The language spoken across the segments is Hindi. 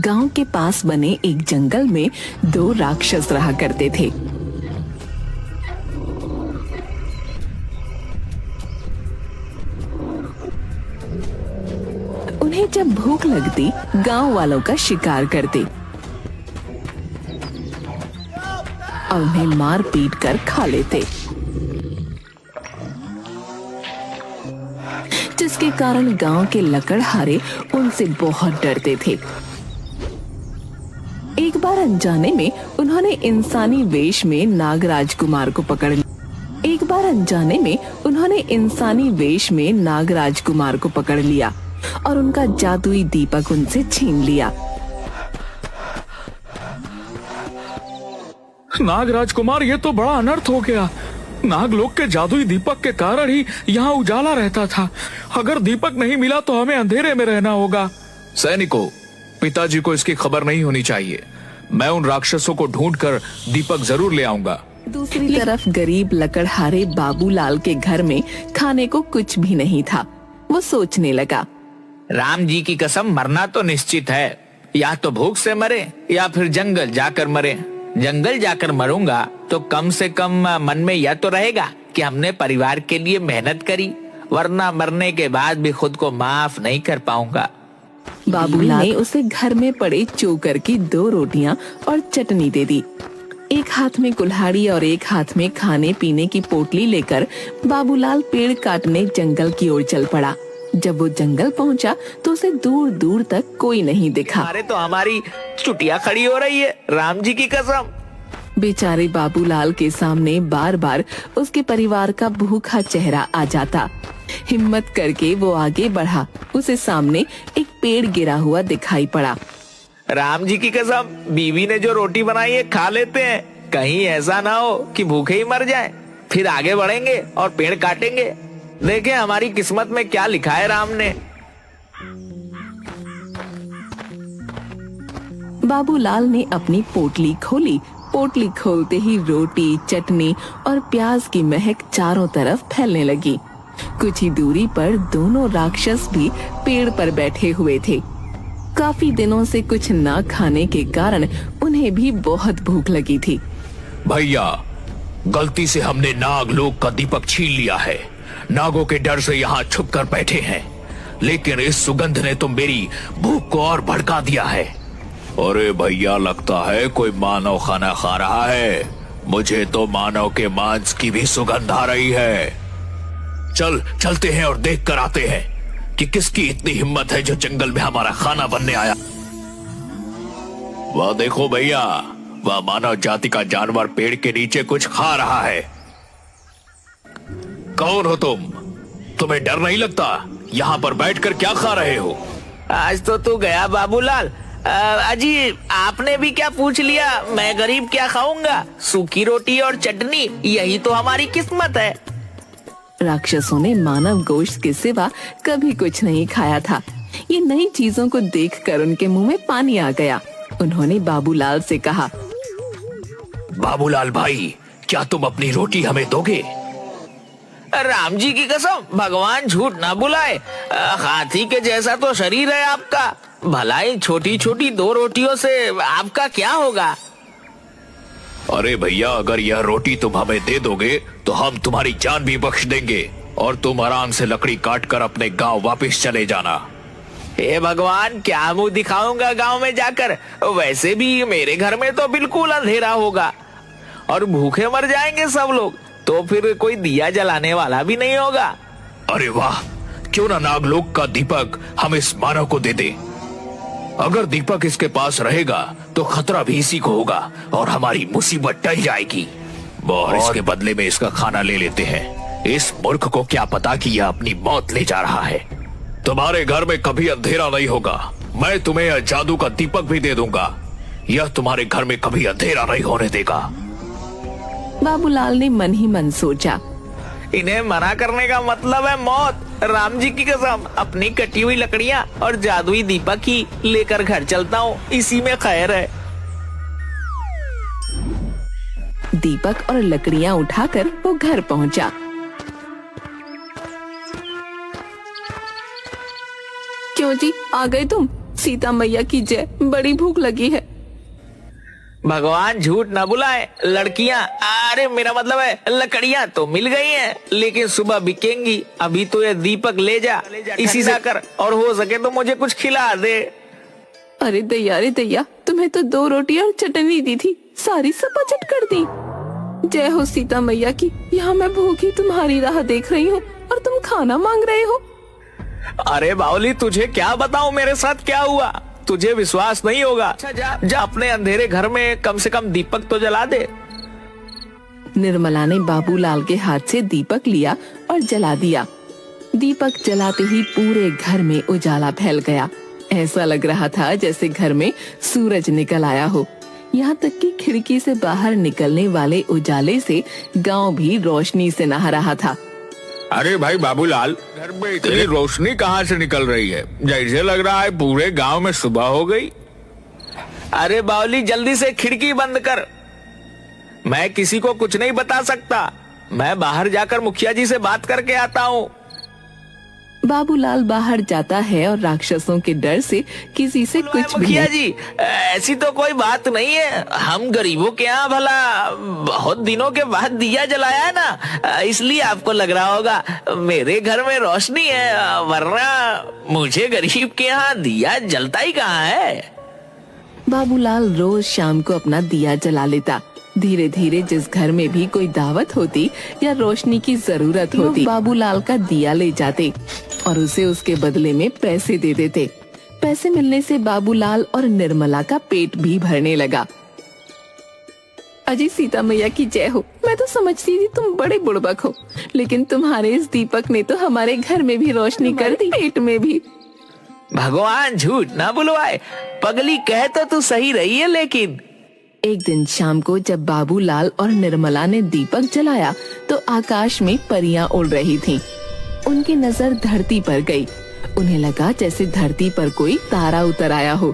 गांव के पास बने एक जंगल में दो राक्षस रहा करते थे। उन्हें जब भूख लगती गांव वालों का शिकार करते और उन्हें मार पीट कर खा लेते, जिसके कारण गांव के लकड़हारे उनसे बहुत डरते थे। एक बार अनजाने में उन्होंने इंसानी वेश में नागराज कुमार को पकड़ लिया और उनका जादुई दीपक उनसे छीन लिया। नागराज कुमार, ये तो बड़ा अनर्थ हो गया। नागलोक के जादुई दीपक के कारण ही यहाँ उजाला रहता था। अगर दीपक नहीं मिला तो हमें अंधेरे में रहना होगा। सैनिकों, पिताजी को इसकी खबर नहीं होनी चाहिए। मैं उन राक्षसों को ढूंढकर दीपक जरूर ले आऊंगा। दूसरी तरफ गरीब लकड़हारे बाबूलाल के घर में खाने को कुछ भी नहीं था। वो सोचने लगा, राम जी की कसम, मरना तो निश्चित है। या तो भूख से मरे या फिर जंगल जाकर मरे। जंगल जाकर मरूंगा तो कम से कम मन में यह तो रहेगा कि हमने परिवार के लिए मेहनत करी, वरना मरने के बाद भी खुद को माफ नहीं कर पाऊंगा। बाबूलाल ने उसे घर में पड़े चोकर की 2 रोटियां और चटनी दे दी। एक हाथ में कुल्हाड़ी और एक हाथ में खाने पीने की पोटली लेकर बाबूलाल पेड़ काटने जंगल की ओर चल पड़ा। जब वो जंगल पहुंचा तो उसे दूर दूर तक कोई नहीं दिखा। अरे तो हमारी चुटिया खड़ी हो रही है, राम जी की कसम। बेचारे बाबूलाल के सामने बार बार उसके परिवार का भूखा चेहरा आ जाता। हिम्मत करके वो आगे बढ़ा। उसे सामने एक पेड़ गिरा हुआ दिखाई पड़ा। राम जी की कसम, बीवी ने जो रोटी बनाई है खा लेते हैं। कहीं ऐसा ना हो कि भूखे ही मर जाएं। फिर आगे बढ़ेंगे और पेड़ काटेंगे। देखें हमारी किस्मत में क्या लिखा है राम ने। बाबूलाल ने अपनी पोटली खोली। पोटली खोलते ही रोटी, चटनी और प्याज की महक चारों तरफ फैलने लगी। कुछ ही दूरी पर दोनों राक्षस भी पेड़ पर बैठे हुए थे। काफी दिनों से कुछ ना खाने के कारण उन्हें भी बहुत भूख लगी थी। भैया, गलती से हमने नागलोक का दीपक छीन लिया है। नागों के डर से यहाँ छुप कर बैठे हैं, लेकिन इस सुगंध ने तो मेरी भूख को और भड़का दिया है। अरे भैया, लगता है कोई मानव खाना खा रहा है। मुझे तो मानव के मांस की भी सुगंध आ रही है। चलते हैं और देख कर आते हैं कि किसकी इतनी हिम्मत है जो जंगल में हमारा खाना बनने आया। वह देखो भैया, वह मानव जाति का जानवर पेड़ के नीचे कुछ खा रहा है। कौन हो तुम? तुम्हें डर नहीं लगता? यहाँ पर बैठकर क्या खा रहे हो? आज तो तू गया बाबूलाल। अजी, आपने भी क्या पूछ लिया? मैं गरीब क्या खाऊंगा? सूखी रोटी और चटनी, यही तो हमारी किस्मत है। राक्षसों ने मानव गोश्त के सिवा कभी कुछ नहीं खाया था। ये नई चीजों को देखकर उनके मुंह में पानी आ गया। उन्होंने बाबूलाल से कहा, बाबूलाल भाई, क्या तुम अपनी रोटी हमें दोगे? राम जी की कसम, भगवान झूठ ना बुलाए। हाथी के जैसा तो शरीर है आपका। भला इन छोटी छोटी 2 रोटियों से आपका क्या होगा? अरे भैया, अगर यह रोटी तुम हमें दे दोगे तो हम तुम्हारी जान भी बख्श देंगे और तुम आराम से लकड़ी काट कर अपने गांव वापस चले जाना। हे भगवान, क्या मुंह दिखाऊंगा गांव में जाकर? वैसे भी मेरे घर में तो बिल्कुल अंधेरा होगा और भूखे मर जाएंगे सब लोग। तो फिर कोई दिया जलाने वाला भी नहीं होगा। अरे वाह, क्यों ना नागलोक का दीपक हम इस मानव को दे दे। अगर दीपक इसके पास रहेगा तो खतरा भी इसी को होगा और हमारी मुसीबत टल जाएगी। और इसके बदले में इसका खाना ले लेते हैं। इस मूर्ख को क्या पता कि यह अपनी मौत ले जा रहा है। तुम्हारे घर में कभी अंधेरा नहीं होगा। मैं तुम्हें यह जादू का दीपक भी दे दूंगा। यह तुम्हारे घर में कभी अंधेरा नहीं होने देगा। बाबूलाल ने मन ही मन सोचा, इन्हें मना करने का मतलब है मौत। राम जी की कसम, अपनी कटी हुई लकड़ियां और जादुई दीपक ही लेकर घर चलता हूँ, इसी में खैर है। दीपक और लकड़ियां उठाकर वो घर पहुंचा। क्यों जी, आ गए तुम? सीता मैया की जय, बड़ी भूख लगी है। भगवान झूठ ना बुलाए, लड़कियां, अरे मेरा मतलब है लकड़ियां तो मिल गई हैं, लेकिन सुबह बिकेंगी। अभी तो ये दीपक ले जा, इसी से कर, और हो सके तो मुझे कुछ खिला दे। अरे दैया, तुम्हें तो 2 रोटी और चटनी दी थी, सारी सपाचट कर दी। जय हो सीता मैया की। यहाँ मैं भूखी तुम्हारी राह देख रही हूँ और तुम खाना मांग रहे हो। अरे बावली, तुझे क्या बताऊं मेरे साथ क्या हुआ, तुझे विश्वास नहीं होगा। अच्छा जा अपने अंधेरे घर में कम से कम दीपक तो जला दे। निर्मला ने बाबूलाल के हाथ से दीपक लिया और जला दिया। दीपक जलाते ही पूरे घर में उजाला फैल गया। ऐसा लग रहा था जैसे घर में सूरज निकल आया हो। यहाँ तक कि खिड़की से बाहर निकलने वाले उजाले से गांव भी रोशनी से नहा रहा था। अरे भाई बाबूलाल, घर में इतनी रोशनी कहाँ से निकल रही है? जैसे लग रहा है पूरे गांव में सुबह हो गई। अरे बावली, जल्दी से खिड़की बंद कर। मैं किसी को कुछ नहीं बता सकता, मैं बाहर जाकर मुखिया जी से बात करके आता हूँ। बाबूलाल बाहर जाता है और राक्षसों के डर से किसी से कुछ भी मुखिया जी, ऐसी तो कोई बात नहीं है। हम गरीबों के यहाँ भला बहुत दिनों के बाद दिया जलाया है ना, इसलिए आपको लग रहा होगा मेरे घर में रोशनी है, वरना मुझे गरीब के यहाँ दिया जलता ही कहाँ है। बाबूलाल रोज शाम को अपना दिया जला लेता। धीरे धीरे जिस घर में भी कोई दावत होती या रोशनी की जरूरत होती, बाबूलाल का दिया ले जाते और उसे उसके बदले में पैसे दे देते। पैसे मिलने से बाबूलाल और निर्मला का पेट भी भरने लगा। अजी सीता मैया की जय हो। मैं तो समझती थी तुम बड़े बुड़बक हो, लेकिन तुम्हारे इस दीपक ने तो हमारे घर में भी रोशनी कर दी, पेट में भी। भगवान झूठ ना बुलवाए, पगली कह तो तू सही रही है। लेकिन एक दिन शाम को जब बाबूलाल और निर्मला ने दीपक जलाया तो आकाश में परियां उड़ रही थीं। उनकी नजर धरती पर गई। उन्हें लगा जैसे धरती पर कोई तारा उतर आया हो।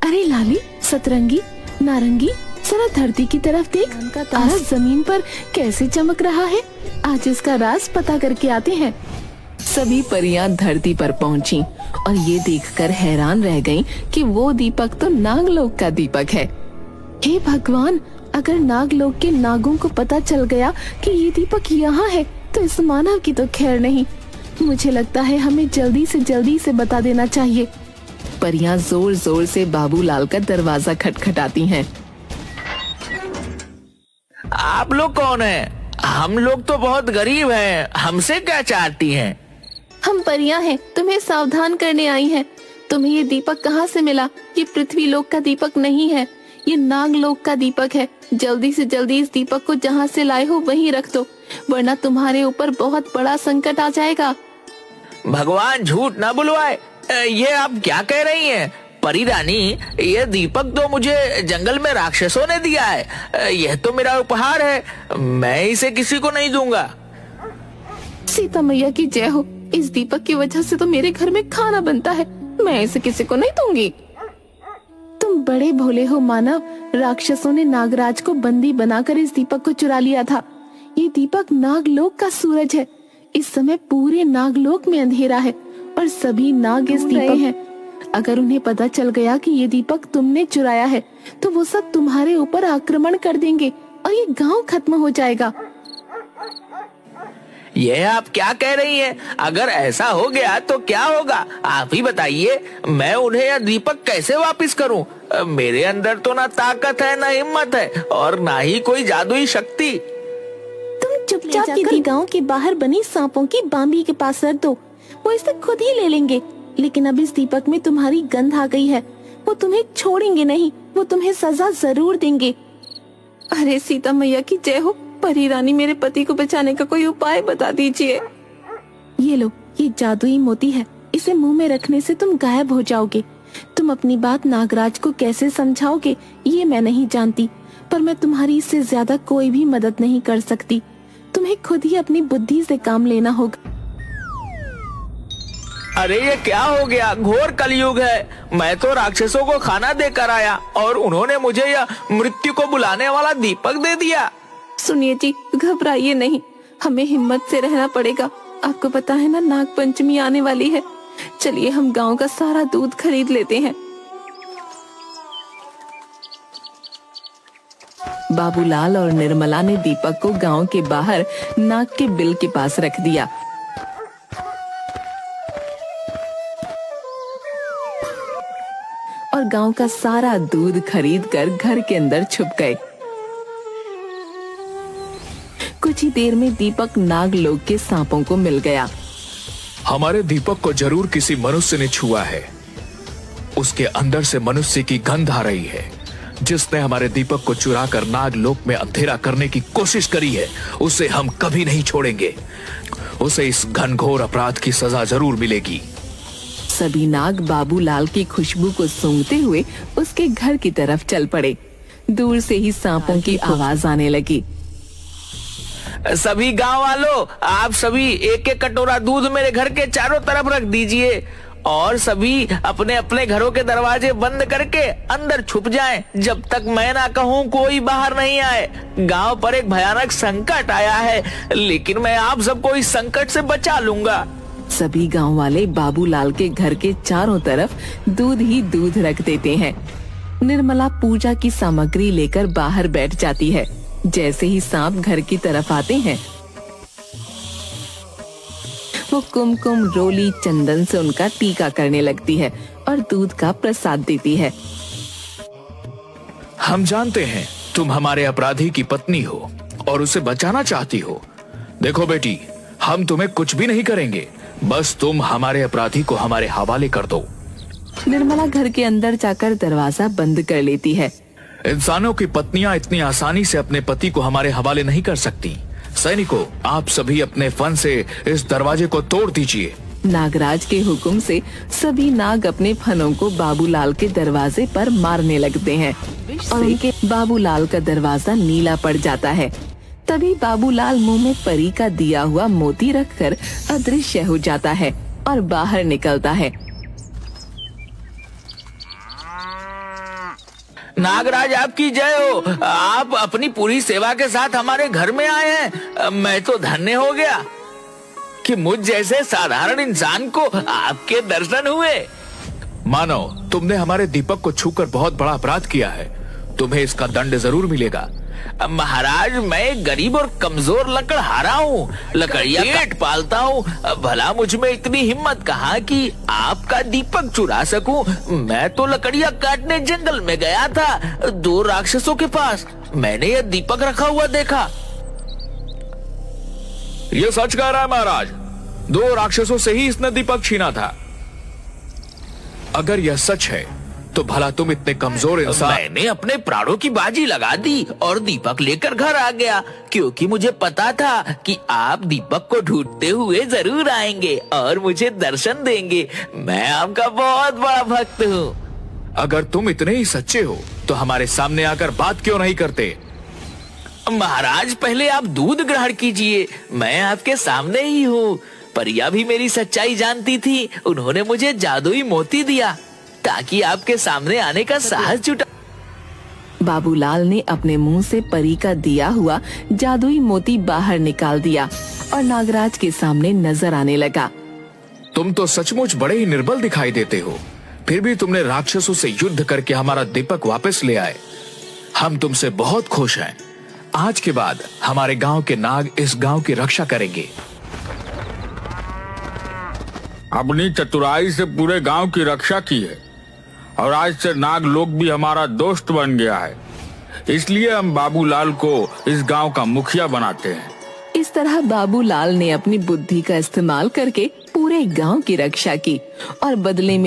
अरे लाली, सतरंगी, नारंगी, जरा धरती की तरफ देख, का तारा जमीन पर कैसे चमक रहा है। आज इसका राज पता करके आते हैं। सभी परियां धरती पर पहुंची और ये देखकर हैरान रह गईं कि वो दीपक तो नागलोक का दीपक है। हे भगवान, अगर नागलोक के नागों को पता चल गया कि ये दीपक यहाँ है तो इस मानव की तो खैर नहीं। मुझे लगता है हमें जल्दी से बता देना चाहिए। परियां जोर जोर से बाबूलाल का दरवाजा खटखटाती हैं। आप लोग कौन हैं? हम लोग तो बहुत गरीब हैं, हमसे क्या चाहती हैं? हम परियां हैं, तुम्हें सावधान करने आई हैं। तुम्हें ये दीपक कहाँ से मिला? ये पृथ्वी लोक का दीपक नहीं है, ये नागलोक का दीपक है। जल्दी से जल्दी इस दीपक को जहाँ से लाए हो वहीं रख दो, वरना तुम्हारे ऊपर बहुत बड़ा संकट आ जाएगा। भगवान झूठ ना बुलवाए, ये आप क्या कह रही हैं? परी रानी, ये दीपक तो मुझे जंगल में राक्षसों ने दिया है। यह तो मेरा उपहार है, मैं इसे किसी को नहीं दूंगा। सीता मैया की जय हो। इस दीपक की वजह से तो मेरे घर में खाना बनता है, मैं इसे किसी को नहीं दूंगी। तुम बड़े भोले हो मानव। राक्षसों ने नागराज को बंदी बनाकर इस दीपक को चुरा लिया था। ये दीपक नागलोक का सूरज है। इस समय पूरे नागलोक में अंधेरा है और सभी नाग इस दीपक हैं। अगर उन्हें पता चल गया कि ये दीपक तुमने चुराया है तो वो सब तुम्हारे ऊपर आक्रमण कर देंगे और ये गांव खत्म हो जाएगा। यह आप क्या कह रही हैं? अगर ऐसा हो गया तो क्या होगा, आप ही बताइए। मैं उन्हें यह दीपक कैसे वापस करूं? मेरे अंदर तो ना ताकत है, ना हिम्मत है और ना ही कोई जादुई शक्ति। तुम चुपचाप जाकर गांव के बाहर बनी सांपों की बांबी के पास रख दो, वो इसे खुद ही ले लेंगे। लेकिन अब इस दीपक में तुम्हारी गंध आ गई है, वो तुम्हें छोड़ेंगे नहीं, वो तुम्हें सजा जरूर देंगे। अरे सीता मैया की जय हो। परी रानी, मेरे पति को बचाने का कोई उपाय बता दीजिए। ये लो, ये जादुई मोती है, इसे मुंह में रखने से तुम गायब हो जाओगे। तुम अपनी बात नागराज को कैसे समझाओगे ये मैं नहीं जानती, पर मैं तुम्हारी इससे ज्यादा कोई भी मदद नहीं कर सकती। तुम्हें खुद ही अपनी बुद्धि से काम लेना होगा। अरे ये क्या हो गया? घोर कलयुग है। मैं तो राक्षसों को खाना देकर आया और उन्होंने मुझे यह मृत्यु को बुलाने वाला दीपक दे दिया। सुनिए जी, घबराइए नहीं, हमें हिम्मत से रहना पड़ेगा। आपको पता है ना, नाग पंचमी आने वाली है। चलिए हम गांव का सारा दूध खरीद लेते हैं। बाबूलाल और निर्मला ने दीपक को गांव के बाहर नाग के बिल के पास रख दिया। और गांव का सारा दूध खरीदकर घर के अंदर छुप गए। कुछ ही देर में दीपक नागलोक के सांपों को मिल गया। हमारे दीपक को जरूर किसी मनुष्य ने छुआ है। उसके अंदर से मनुष्य की गंध आ रही है। जिसने हमारे दीपक को चुरा कर नागलोक में अंधेरा करने की कोशिश करी है, उसे हम कभी नहीं छोड़ेंगे। उसे इस घनघोर अपराध की सजा जरूर मिलेगी। सभी नाग बाबूलाल की खुशबू को सूंघते हुए उसके घर की तरफ चल पड़े। दूर से ही सांपों की आवाज आने लगी। सभी गांव वालों, आप सभी एक एक कटोरा दूध मेरे घर के चारों तरफ रख दीजिए और सभी अपने अपने घरों के दरवाजे बंद करके अंदर छुप जाएं जब तक मैं ना कहूं कोई बाहर नहीं आए। गांव पर एक भयानक संकट आया है, लेकिन मैं आप सबको इस संकट से बचा लूंगा। सभी गांव वाले बाबूलाल के घर के चारों तरफ दूध ही दूध रख देते हैं। निर्मला पूजा की सामग्री लेकर बाहर बैठ जाती है। जैसे ही सांप घर की तरफ आते हैं, वो कुमकुम, रोली, चंदन से उनका टीका करने लगती है और दूध का प्रसाद देती है। हम जानते हैं तुम हमारे अपराधी की पत्नी हो और उसे बचाना चाहती हो। देखो बेटी, हम तुम्हें कुछ भी नहीं करेंगे, बस तुम हमारे अपराधी को हमारे हवाले कर दो। निर्मला घर के अंदर जाकर दरवाजा बंद कर लेती है। इंसानों की पत्नियां इतनी आसानी से अपने पति को हमारे हवाले नहीं कर सकती। सैनिकों, आप सभी अपने फन से इस दरवाजे को तोड़ दीजिए। नागराज के हुक्म से सभी नाग अपने फनों को बाबूलाल के दरवाजे पर मारने लगते हैं और उनके बाबूलाल का दरवाजा नीला पड़ जाता है। तभी बाबूलाल मुंह में परी का दिया हुआ मोती रखकर अदृश्य हो जाता है और बाहर निकलता है। नागराज आपकी जय हो। आप अपनी पूरी सेवा के साथ हमारे घर में आए हैं। मैं तो धन्य हो गया कि मुझ जैसे साधारण इंसान को आपके दर्शन हुए। मानो तुमने हमारे दीपक को छूकर बहुत बड़ा अपराध किया है। तुम्हें इसका दंड जरूर मिलेगा। महाराज, मैं गरीब और कमजोर लकड़हारा हूँ, लकड़िया पेट पालता हूँ। भला मुझ में इतनी हिम्मत कहाँ कि आपका दीपक चुरा सकूं। मैं तो लकड़ियाँ काटने जंगल में गया था 2 राक्षसों के पास। मैंने यह दीपक रखा हुआ देखा। ये सच कह रहा है महाराज। 2 राक्षसों से ही इसने दीपक छीना था। अगर यह सच है तो भला तुम इतने कमजोर इंसान। मैंने अपने प्राणों की बाजी लगा दी और दीपक लेकर घर आ गया, क्योंकि मुझे पता था कि आप दीपक को ढूंढते हुए जरूर आएंगे और मुझे दर्शन देंगे। मैं आपका बहुत बड़ा भक्त हूँ। अगर तुम इतने ही सच्चे हो तो हमारे सामने आकर बात क्यों नहीं करते? महाराज, पहले आप दूध ग्रहण कीजिए। मैं आपके सामने ही हूँ। परिया भी मेरी सच्चाई जानती थी। उन्होंने मुझे जादुई मोती दिया ताकि आपके सामने आने का साहस जुटा। बाबूलाल ने अपने मुंह से परी का दिया हुआ जादुई मोती बाहर निकाल दिया और नागराज के सामने नजर आने लगा। तुम तो सचमुच बड़े ही निर्बल दिखाई देते हो, फिर भी तुमने राक्षसों से युद्ध करके हमारा दीपक वापस ले आए। हम तुमसे बहुत खुश हैं। आज के बाद हमारे गांव के नाग इस गांव की रक्षा करेंगे। अपनी चतुराई से पूरे गांव की रक्षा की है और आज से नागलोक भी हमारा दोस्त बन गया है। इसलिए हम बाबूलाल को इस गांव का मुखिया बनाते हैं। इस तरह बाबूलाल ने अपनी बुद्धि का इस्तेमाल करके पूरे गांव की रक्षा की और बदले में